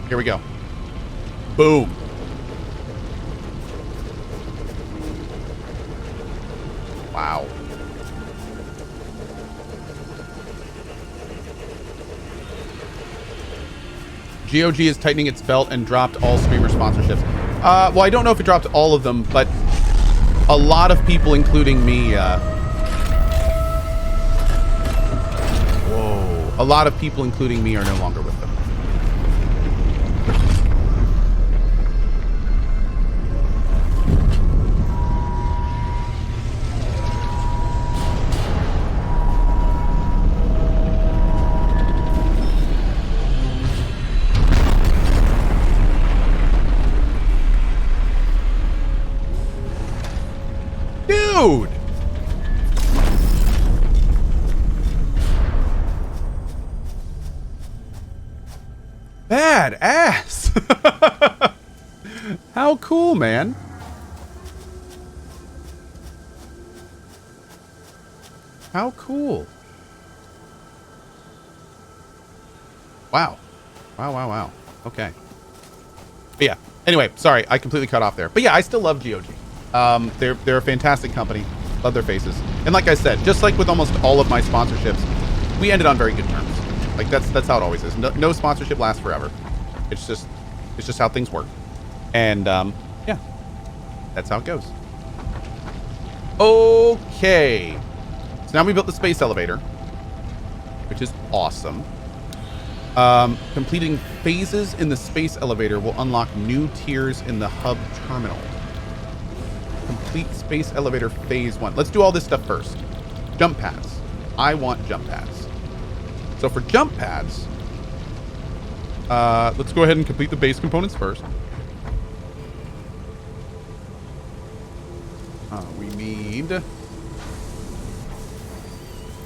Here we go. Boom. Wow. GOG is tightening its belt and dropped all streamer sponsorships. Well, I don't know if it dropped all of them, but a lot of people, including me, whoa. A lot of people, including me, are no longer with them. Dude! Bad ass! How cool, man. How cool. Wow. Wow. Okay. But yeah. Anyway, sorry, I completely cut off there. But yeah, I still love GOG. They're a fantastic company. Love their faces. And like I said, just like with almost all of my sponsorships, we ended on very good terms. Like that's how it always is. No sponsorship lasts forever. It's just how things work. And yeah, that's how it goes. Okay. So now we built the space elevator, which is awesome. Completing phases in the space elevator will unlock new tiers in the hub terminal. Complete space elevator phase 1. Let's do all this stuff first. Jump pads. I want jump pads. So for jump pads, let's go ahead and complete the base components first. We need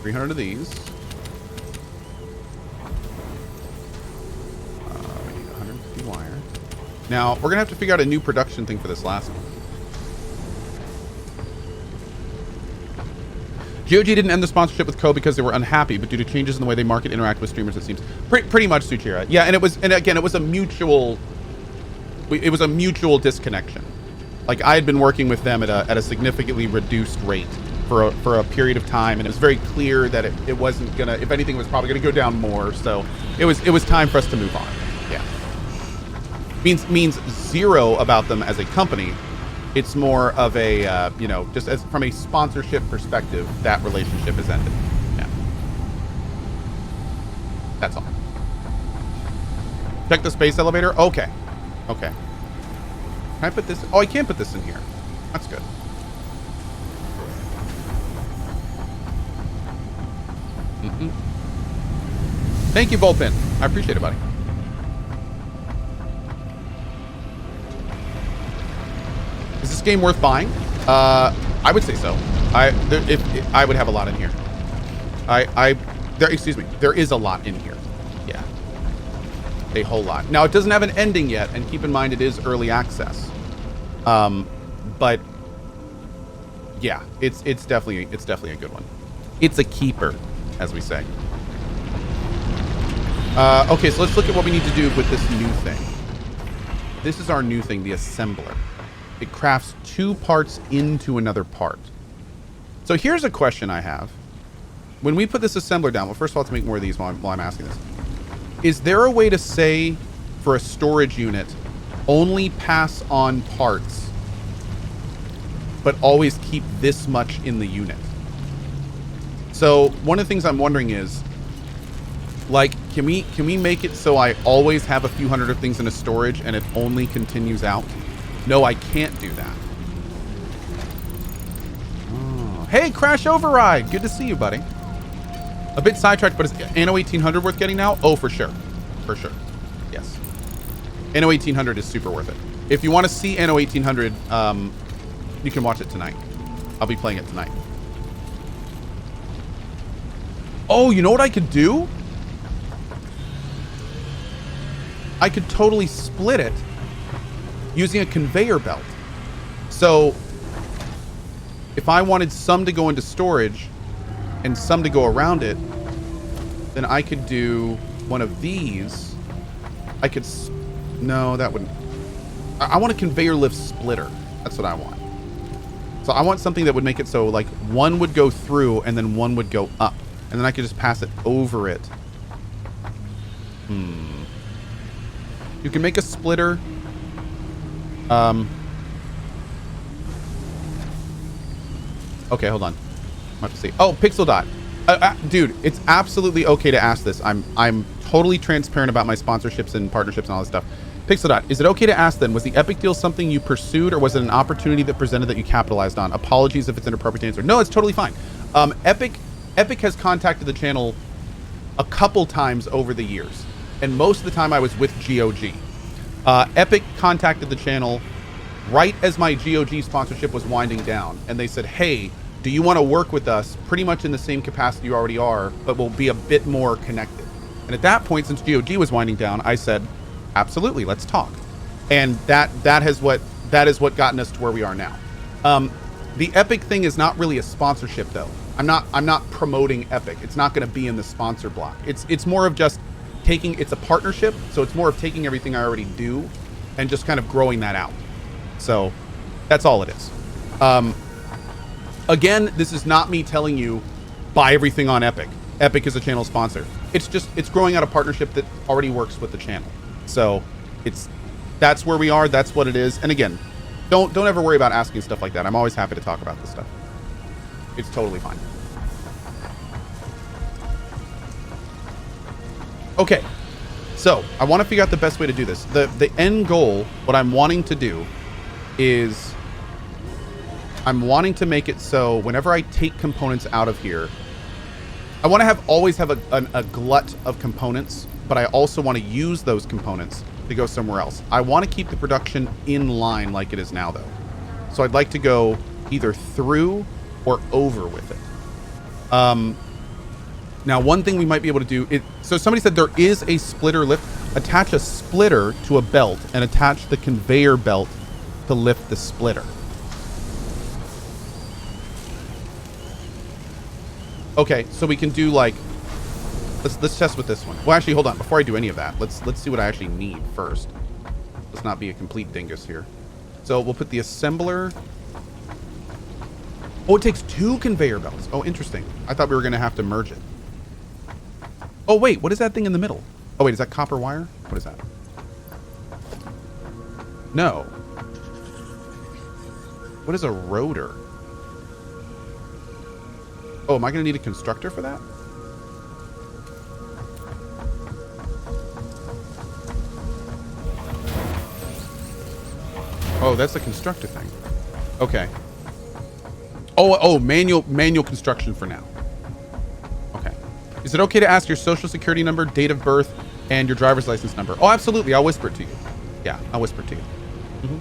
300 of these. We need 150 wire. Now, we're going to have to figure out a new production thing for this last one. GOG didn't end the sponsorship with Cohh because they were unhappy, but due to changes in the way they market interact with streamers, it seems pretty much Suchira. Yeah, and it was a mutual disconnection. Like I had been working with them at a significantly reduced rate for a period of time, and it was very clear that it wasn't gonna, if anything, it was probably gonna go down more. So it was time for us to move on. Yeah. Means zero about them as a company. It's more of a, just as from a sponsorship perspective, that relationship has ended. Yeah. That's all. Check the space elevator. Okay. Can I put this? Oh, I can't put this in here. That's good. Thank you, Volpin. I appreciate it, buddy. Is this game worth buying? I would say so. If I would have a lot in here. There is a lot in here. Yeah. A whole lot. Now, it doesn't have an ending yet, and keep in mind it is early access. But yeah, it's definitely a good one. It's a keeper, as we say. Okay, so let's look at what we need to do with this new thing. This is our new thing, the assembler. It crafts two parts into another part. So here's a question I have. When we put this assembler down, well, first of all, let's make more of these while I'm asking this. Is there a way to say for a storage unit, only pass on parts, but always keep this much in the unit? So one of the things I'm wondering is, like, can we make it so I always have a few hundred of things in a storage and it only continues out? No, I can't do that. Oh. Hey, Crash Override. Good to see you, buddy. A bit sidetracked, but is Anno 1800 worth getting now? Oh, for sure. For sure. Yes. Anno 1800 is super worth it. If you want to see Anno 1800, you can watch it tonight. I'll be playing it tonight. Oh, you know what I could do? I could totally split it using a conveyor belt. So if I wanted some to go into storage and some to go around it, then I could do one of these. I could No, that wouldn't. I want a conveyor lift splitter. That's what I want. So I want something that would make it so like one would go through and then one would go up. And then I could just pass it over it. You can make a splitter. Okay, hold on. I have to see. Oh, Pixel Dot. Dude, it's absolutely okay to ask this. I'm totally transparent about my sponsorships and partnerships and all this stuff. Pixel Dot, is it okay to ask then, was the Epic deal something you pursued or was it an opportunity that presented that you capitalized on? Apologies if it's an inappropriate answer. No, it's totally fine. Epic has contacted the channel a couple times over the years. And most of the time I was with GOG. Epic contacted the channel right as my GOG sponsorship was winding down. And they said, hey, do you want to work with us pretty much in the same capacity you already are, but we'll be a bit more connected. And at that point, since GOG was winding down, I said, absolutely, let's talk. And that is what gotten us to where we are now. The Epic thing is not really a sponsorship though. I'm not promoting Epic. It's not going to be in the sponsor block. It's more of just taking, it's a partnership. So it's more of taking everything I already do and just kind of growing that out. So that's all it is. Again, this is not me telling you buy everything on Epic. Epic is a channel sponsor. It's growing out a partnership that already works with the channel. So that's where we are. That's what it is. And again, don't ever worry about asking stuff like that. I'm always happy to talk about this stuff. It's totally fine. Okay. So I want to figure out the best way to do this. The end goal, what I'm wanting to do is I'm wanting to make it so whenever I take components out of here, I want to always have a glut of components, but I also want to use those components to go somewhere else. I want to keep the production in line like it is now though. So I'd like to go either through or over with it. Now one thing we might be able to do, so somebody said there is a splitter lift. Attach a splitter to a belt and attach the conveyor belt to lift the splitter. Okay, so we can do like, let's test with this one. Well, actually, hold on. Before I do any of that, let's see what I actually need first. Let's not be a complete dingus here. So we'll put the assembler. Oh, it takes 2 conveyor belts. Oh, interesting. I thought we were going to have to merge it. Oh, wait, what is that thing in the middle? Oh, wait, is that copper wire? What is that? No. What is a rotor? Oh, am I going to need a constructor for that? Oh, that's the constructor thing. Okay. Oh, manual construction for now. Okay. Is it okay to ask your social security number, date of birth, and your driver's license number? Oh, absolutely. I'll whisper it to you. Yeah, I'll whisper it to you. Mm-hmm.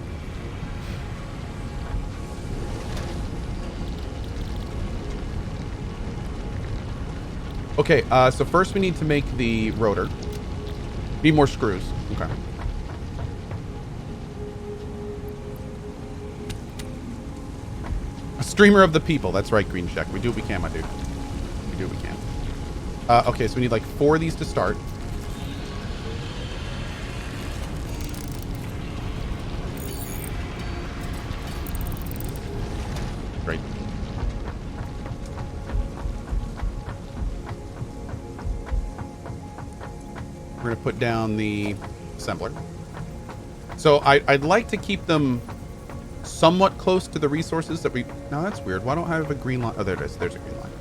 Okay, so first we need to make the rotor. Need more screws. Okay. A streamer of the people. That's right, Green Check. We do what we can, my dude. We do what we can. Okay, so we need like 4 of these to start. Great. We're going to put down the assembler. So I'd like to keep them somewhat close to the resources that we... Now that's weird. Why don't I have a green line? Oh, there it is. There's a green line.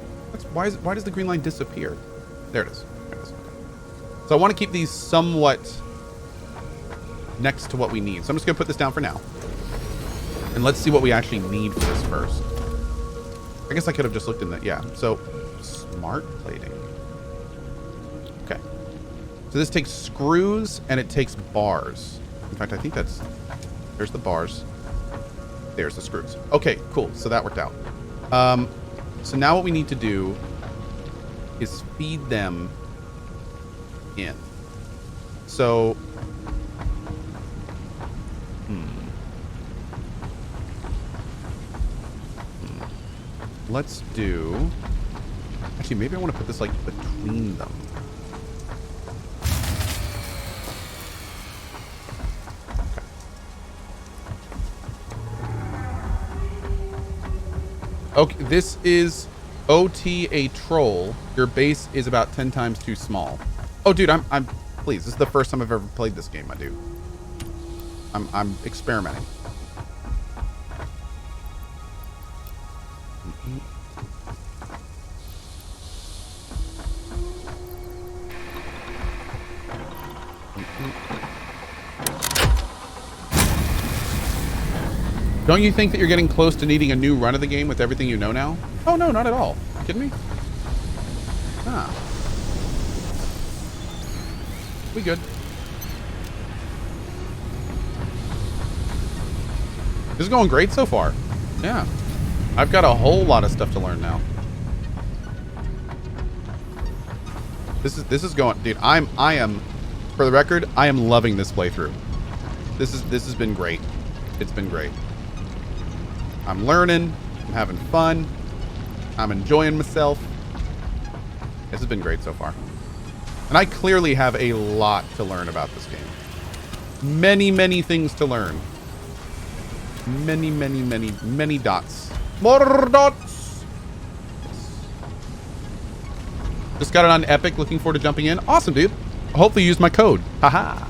Why does the green line disappear? There it is. There it is. So I want to keep these somewhat next to what we need. So I'm just going to put this down for now. And let's see what we actually need for this first. I guess I could have just looked in the... Yeah. So smart plating. Okay. So this takes screws and it takes bars. In fact, I think that's... There's the bars. There's the screws. Okay, cool. So that worked out. So now what we need to do is feed them in. So... Let's do... Actually, maybe I want to put this, like, between them. Okay, this is OT a troll. Your base is about 10 times too small. Oh, dude, I'm please. This is the first time I've ever played this game, my dude. I'm experimenting. Don't you think that you're getting close to needing a new run of the game with everything you know now? Oh, no, not at all. You kidding me? Ah. We good. This is going great so far. Yeah. I've got a whole lot of stuff to learn now. This is going, dude, I am, for the record, I am loving this playthrough. This has been great. It's been great. I'm learning, I'm having fun, I'm enjoying myself. This has been great so far. And I clearly have a lot to learn about this game. Many, many things to learn. Many, many, many, many dots. More dots! Just got it on Epic, looking forward to jumping in. Awesome, dude. Hopefully you use my code. Haha.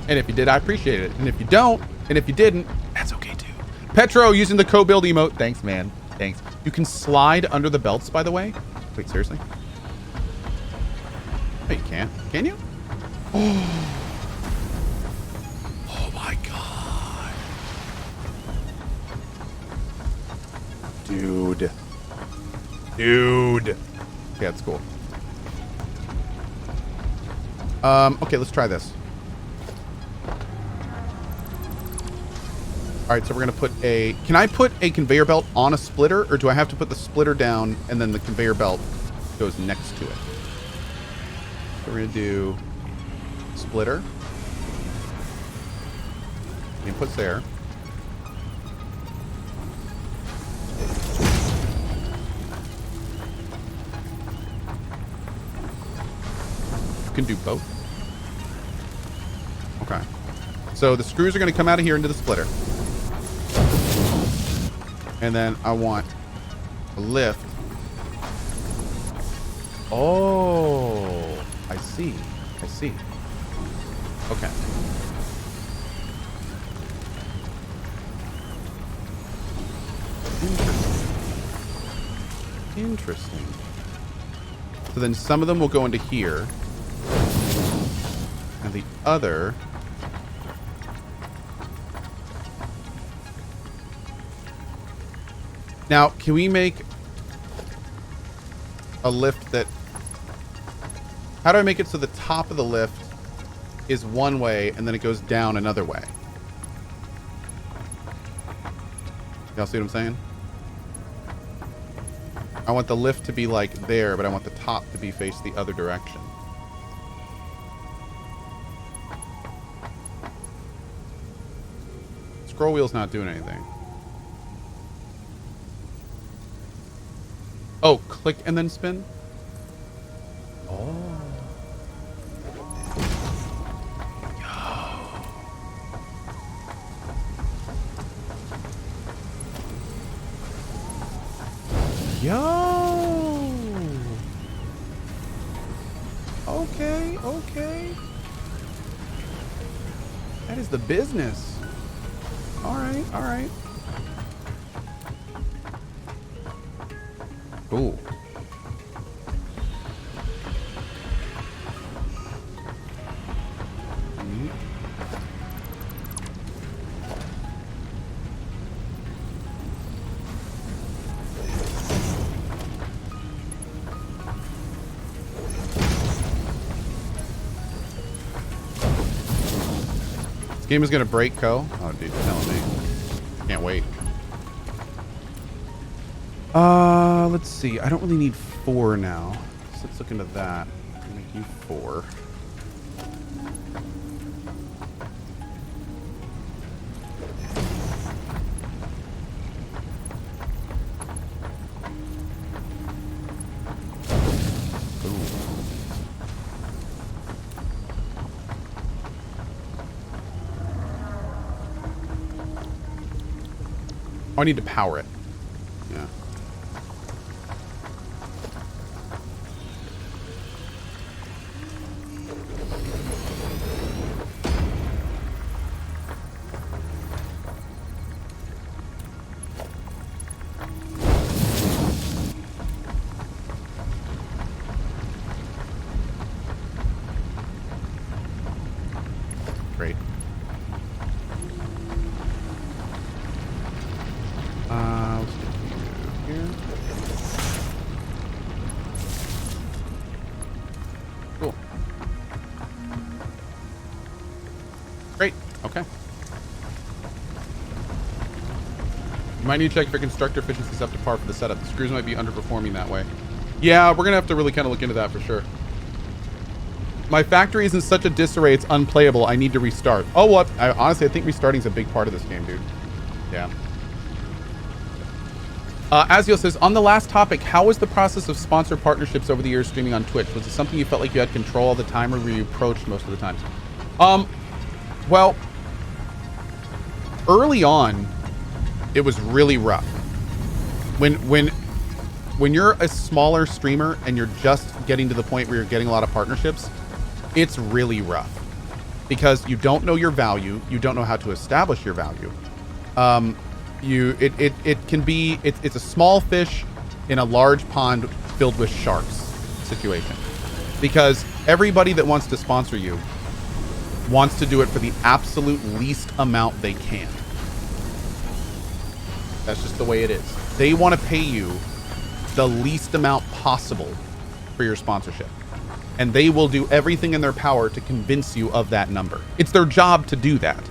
And if you did, I appreciate it. And if you don't, and if you didn't, that's okay too. Petro using the co-build emote. Thanks, man. Thanks. You can slide under the belts, by the way. Wait, seriously? Oh, you can't. Can you? Oh my god. Dude. Dude. Yeah, that's cool. Okay, let's try this. All right, so we're going to put a... Can I put a conveyor belt on a splitter, or do I have to put the splitter down and then the conveyor belt goes next to it? So we're going to do splitter. Inputs there. You can do both. Okay. So the screws are going to come out of here into the splitter. And then I want a lift. Oh, I see. I see. Okay. Interesting. Interesting. So then some of them will go into here. And the other... Now, can we make a lift that... How do I make it so the top of the lift is one way and then it goes down another way? Y'all see what I'm saying? I want the lift to be like there, but I want the top to be face the other direction. Scroll wheel's not doing anything. Oh, click and then spin? Oh. Yo. Okay, okay. That is the business. All right, all right. Cool. This game is gonna break, Cohh. Oh, dude, you're telling me. Can't wait. Let's see. I don't really need 4 now. So let's look into that. I'll make you 4. Oh, I need to power it. Yeah. Great. Let's get you here. Cool. Great. Okay. You might need to check if your constructor efficiency is up to par for the setup. The screws might be underperforming that way. Yeah, we're gonna have to really kind of look into that for sure. My factory is in such a disarray, it's unplayable. I need to restart. Oh, what? Honestly, I think restarting is a big part of this game, dude. Yeah. Azio says, on the last topic, how was the process of sponsor partnerships over the years streaming on Twitch? Was it something you felt like you had control all the time, or were you approached most of the times? Well, early on, it was really rough. When you're a smaller streamer and you're just getting to the point where you're getting a lot of partnerships, it's really rough because you don't know your value. You don't know how to establish your value. It's a small fish in a large pond filled with sharks situation, because everybody that wants to sponsor you wants to do it for the absolute least amount they can. That's just the way it is. They want to pay you the least amount possible for your sponsorship, and they will do everything in their power to convince you of that number. It's their job to do that.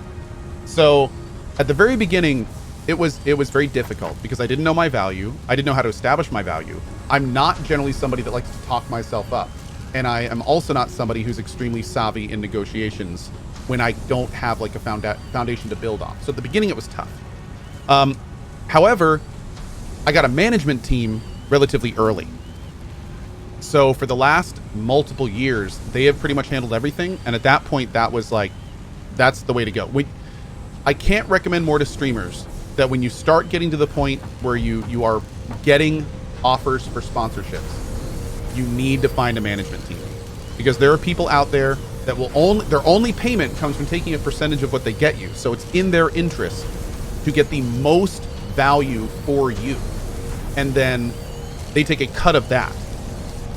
So at the very beginning, it was very difficult because I didn't know my value. I didn't know how to establish my value. I'm not generally somebody that likes to talk myself up, and I am also not somebody who's extremely savvy in negotiations when I don't have like a foundation to build on. So at the beginning, it was tough. However, I got a management team relatively early. So for the last multiple years, they have pretty much handled everything. And at that point, that was like, that's the way to go. I can't recommend more to streamers that when you start getting to the point where you are getting offers for sponsorships, you need to find a management team, because there are people out there that will their only payment comes from taking a percentage of what they get you. So it's in their interest to get the most value for you. And then they take a cut of that.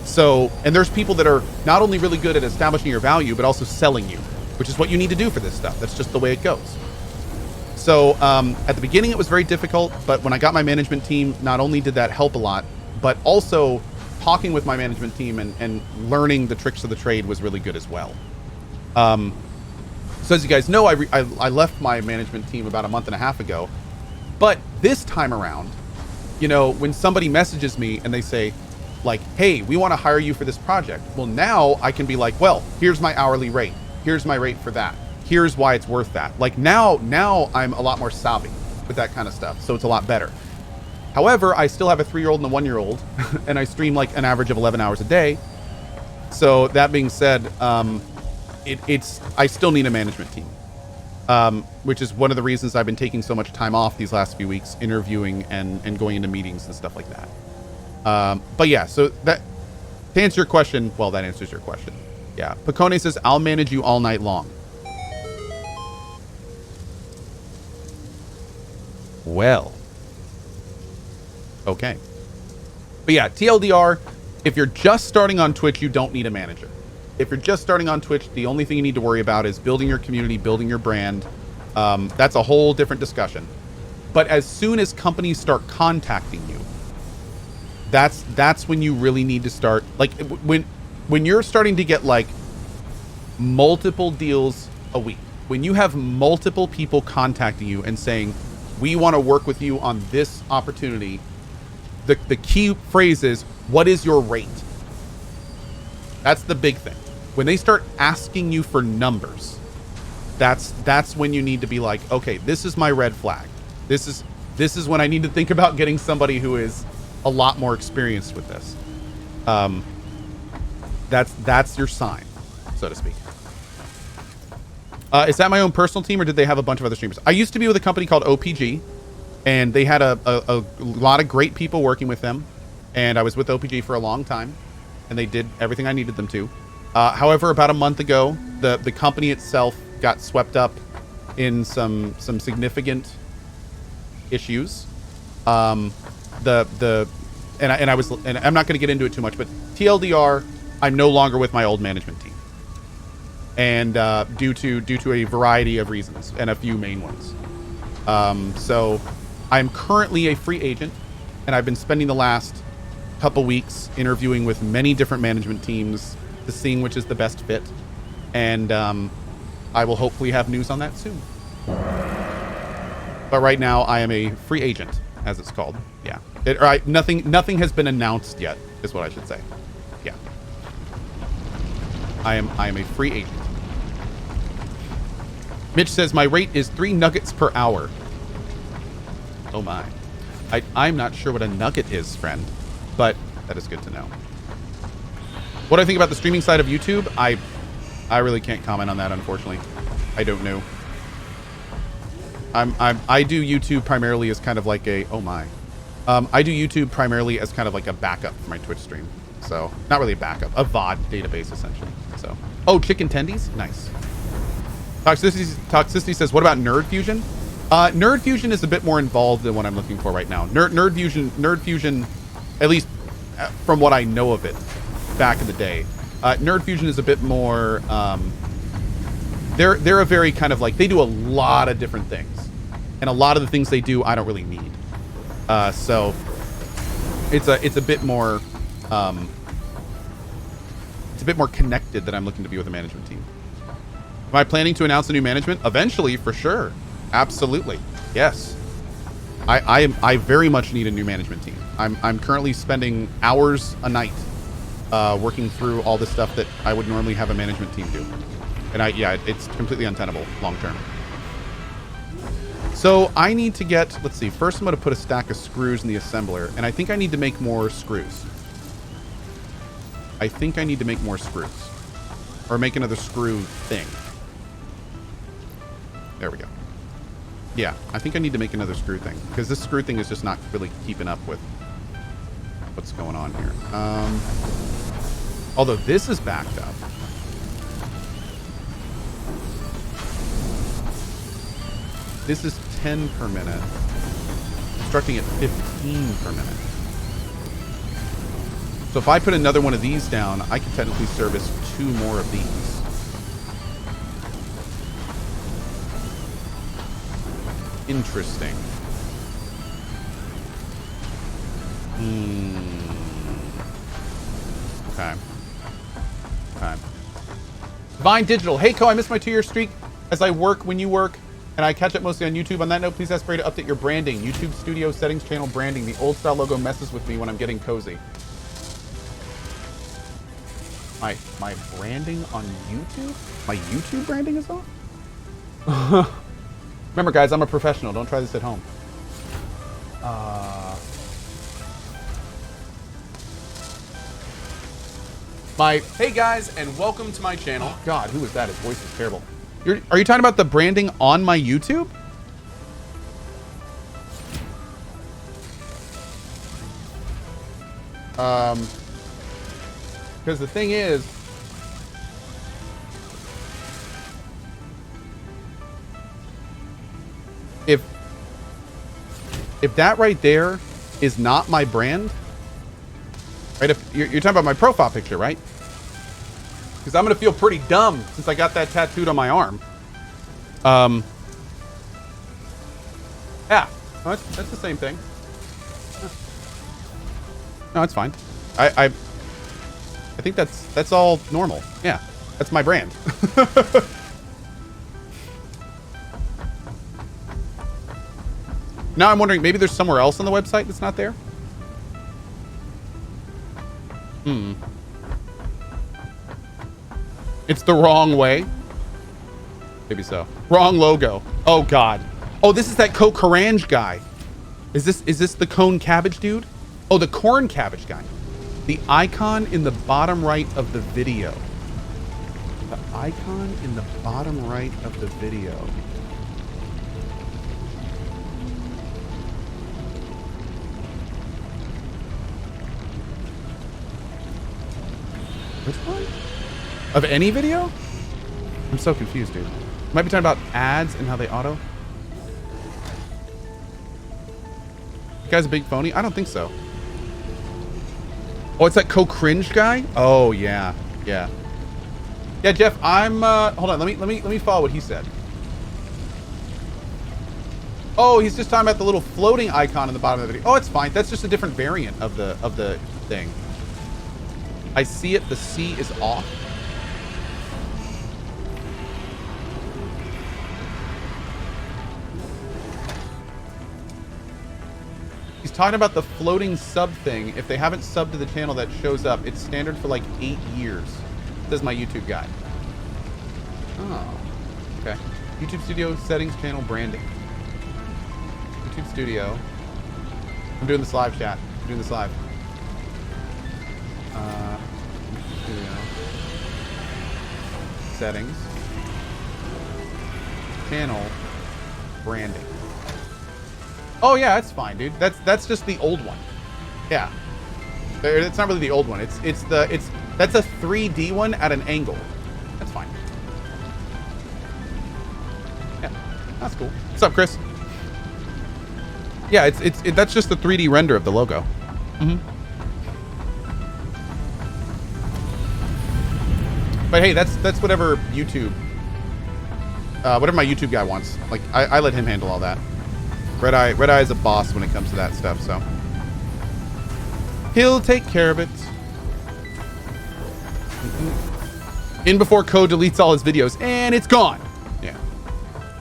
So, and there's people that are not only really good at establishing your value, but also selling you, which is what you need to do for this stuff. That's just the way it goes. So at the beginning, it was very difficult, but when I got my management team, not only did that help a lot, but also talking with my management team and learning the tricks of the trade was really good as well. So as you guys know, I left my management team about a month and a half ago, but this time around, you know, when somebody messages me and they say like, hey, we want to hire you for this project. Well, now I can be like, well, here's my hourly rate. Here's my rate for that. Here's why it's worth that. Like now I'm a lot more savvy with that kind of stuff. So it's a lot better. However, I still have a 3-year-old and a 1-year-old and I stream like an average of 11 hours a day. So that being said, I still need a management team. Which is one of the reasons I've been taking so much time off these last few weeks, interviewing and going into meetings and stuff like that. But yeah, so that, to answer your question, well, that answers your question. Yeah. Picone says, I'll manage you all night long. Well, okay. But yeah, TLDR, if you're just starting on Twitch, you don't need a manager. If you're just starting on Twitch, the only thing you need to worry about is building your community, building your brand. That's a whole different discussion. But as soon as companies start contacting you, that's when you really need to start. Like when you're starting to get like multiple deals a week, when you have multiple people contacting you and saying, we want to work with you on this opportunity, the key phrase is, what is your rate? That's the big thing. When they start asking you for numbers, that's when you need to be like, okay, this is my red flag. This is when I need to think about getting somebody who is a lot more experienced with this. That's your sign, so to speak. Is that my own personal team, or did they have a bunch of other streamers? I used to be with a company called OPG. And they had a lot of great people working with them. And I was with OPG for a long time. And they did everything I needed them to. However, about a month ago, the company itself got swept up in some significant issues. And I'm not going to get into it too much, but TLDR, I'm no longer with my old management team. And due to a variety of reasons and a few main ones. So I'm currently a free agent, and I've been spending the last couple weeks interviewing with many different management teams to seeing which is the best fit. And I will hopefully have news on that soon. But right now I am a free agent, as it's called. Yeah. Nothing has been announced yet, is what I should say. Yeah. I am a free agent. Mitch says my rate is 3 nuggets per hour. Oh my. I'm not sure what a nugget is, friend, but that is good to know. What do I think about the streaming side of YouTube? I really can't comment on that, unfortunately. I don't know. I do YouTube primarily as kind of like a I do YouTube primarily as kind of like a backup for my Twitch stream. So not really a backup, a VOD database essentially. So chicken tendies, nice. Toxicity says, what about Nerd Fusion? Nerd Fusion is a bit more involved than what I'm looking for right now. Nerd Fusion, at least from what I know of it back in the day, Nerd Fusion is a bit more. They're a very kind of like, they do a lot of different things, and a lot of the things they do I don't really need. So it's a bit more connected that I'm looking to be with a management team. Am I planning to announce a new management? Eventually, for sure. Absolutely. Yes. I very much need a new management team. I'm currently spending hours a night working through all the stuff that I would normally have a management team do. And it's completely untenable long term. So I need to get, let's see, first I'm going to put a stack of screws in the assembler, and I think I need to make more screws. Or make another screw thing. There we go. Yeah, I think I need to make another screw thing, because this screw thing is just not really keeping up with what's going on here. Although this is backed up. This is 10 per minute. Constructing at 15 per minute. So if I put another one of these down, I can technically service 2 more of these. Interesting. Okay. Vine Digital. Hey, Cohh, I missed my 2-year streak as I work when you work, and I catch up mostly on YouTube. On that note, please ask Bray to update your branding. YouTube Studio settings, channel branding. The old style logo messes with me when I'm getting cozy. My branding on YouTube? My YouTube branding is off? Remember, guys, I'm a professional. Don't try this at home. Hey, guys, and welcome to my channel. Oh, God, who is that? His voice is terrible. Are you talking about the branding on my YouTube? Because the thing is, if that right there is not my brand, right? If you're talking about my profile picture, right? Because I'm gonna feel pretty dumb since I got that tattooed on my arm. Yeah, no, that's the same thing. No, it's fine. I think that's all normal. Yeah, that's my brand. Now I'm wondering, maybe there's somewhere else on the website that's not there? It's the wrong way? Maybe so. Wrong logo. Oh, God. Oh, this is that CohhCarnage guy. Is this the cone cabbage dude? Oh, the corn cabbage guy. The icon in the bottom right of the video. The icon in the bottom right of the video. Which one? Of any video? I'm so confused, dude. Might be talking about ads and how they auto. You guys a big phony? I don't think so. Oh, it's that CohhCarnage guy? Oh, yeah. Yeah. Yeah, Jeff, I'm hold on, let me follow what he said. Oh, he's just talking about the little floating icon in the bottom of the video. Oh, it's fine. That's just a different variant of the thing. I see it. The C is off. He's talking about the floating sub thing. If they haven't subbed to the channel, that shows up. It's standard for like 8 years. Says my YouTube guy. Oh, okay. YouTube Studio settings, channel branding. YouTube Studio. I'm doing this live, chat. I'm doing this live. Studio. Settings. Channel branding. Oh yeah, that's fine, dude. That's just the old one. Yeah. It's not really the old one. That's a 3D one at an angle. That's fine. Yeah, that's cool. What's up, Chris? Yeah, that's just the 3D render of the logo. Mm-hmm. But hey, that's whatever YouTube, whatever my YouTube guy wants. Like I let him handle all that. Red Eye is a boss when it comes to that stuff, so he'll take care of it. In before Cohh deletes all his videos, and it's gone. Yeah,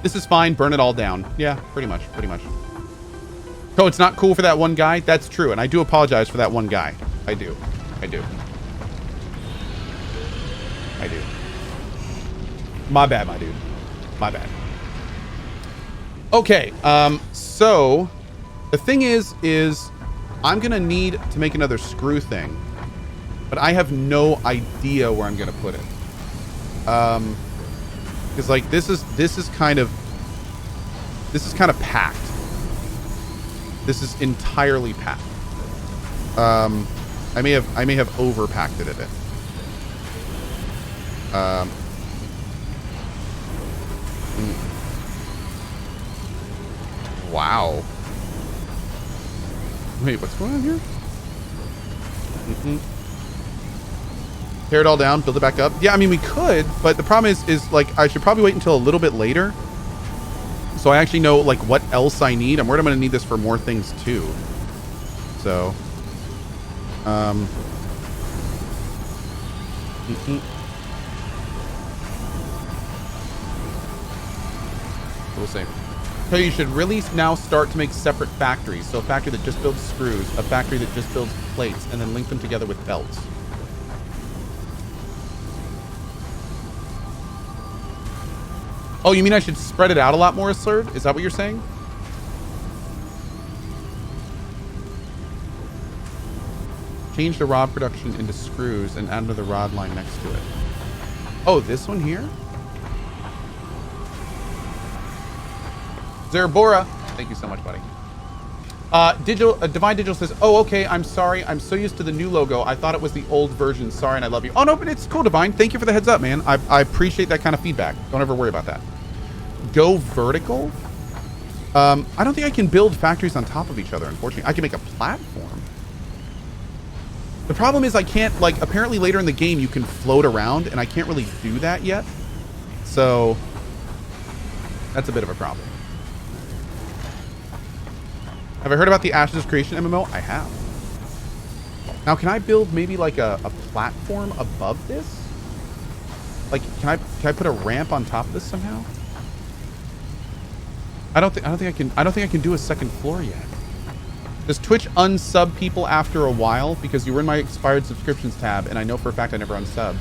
this is fine. Burn it all down. Yeah, pretty much. Cohh, it's not cool for that one guy. That's true, and I do apologize for that one guy. I do. My bad, my dude. My bad. Okay, so the thing is I'm gonna need to make another screw thing, but I have no idea where I'm gonna put it. Because like this is kind of packed. This is entirely packed. I may have overpacked it a bit. Wow. Wait, what's going on here? Tear it all down, build it back up. Yeah, I mean, we could, but the problem is like, I should probably wait until a little bit later, so I actually know like what else I need. I'm worried I'm going to need this for more things too. So, we'll see. So you should really now start to make separate factories. So a factory that just builds screws, a factory that just builds plates, and then link them together with belts. Oh, you mean I should spread it out a lot more, Slurd? Is that what you're saying? Change the rod production into screws and add another rod line next to it. Oh, this one here? Zerabora, thank you so much, buddy. Divine Digital says, oh, okay, I'm sorry. I'm so used to the new logo. I thought it was the old version. Sorry, and I love you. Oh, no, but it's cool, Divine. Thank you for the heads up, man. I appreciate that kind of feedback. Don't ever worry about that. Go vertical? I don't think I can build factories on top of each other, unfortunately. I can make a platform. The problem is I can't, like, apparently later in the game you can float around, and I can't really do that yet. So, that's a bit of a problem. Have I heard about the Ashes Creation MMO? I have. Now, can I build maybe like a platform above this? Like, can I put a ramp on top of this somehow? I don't think I can do a second floor yet. Does Twitch unsub people after a while? Because you were in my expired subscriptions tab, and I know for a fact I never unsubbed.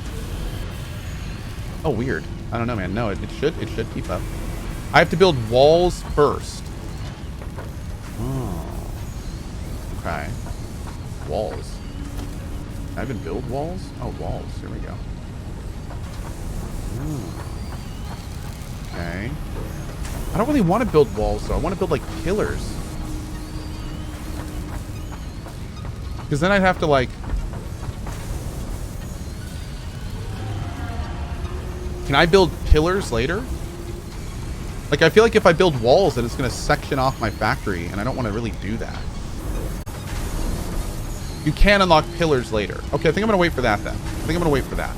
Oh, weird. I don't know, man. No, it should keep up. I have to build walls first. Oh. Okay. Walls. Can I even build walls? Oh, walls. Here we go. Okay. I don't really want to build walls, though. I want to build, like, pillars. Because then I'd have to, like... Can I build pillars later? Like, I feel like if I build walls, then it's going to section off my factory, and I don't want to really do that. You can unlock pillars later. Okay, I think I'm going to wait for that then. I think I'm going to wait for that.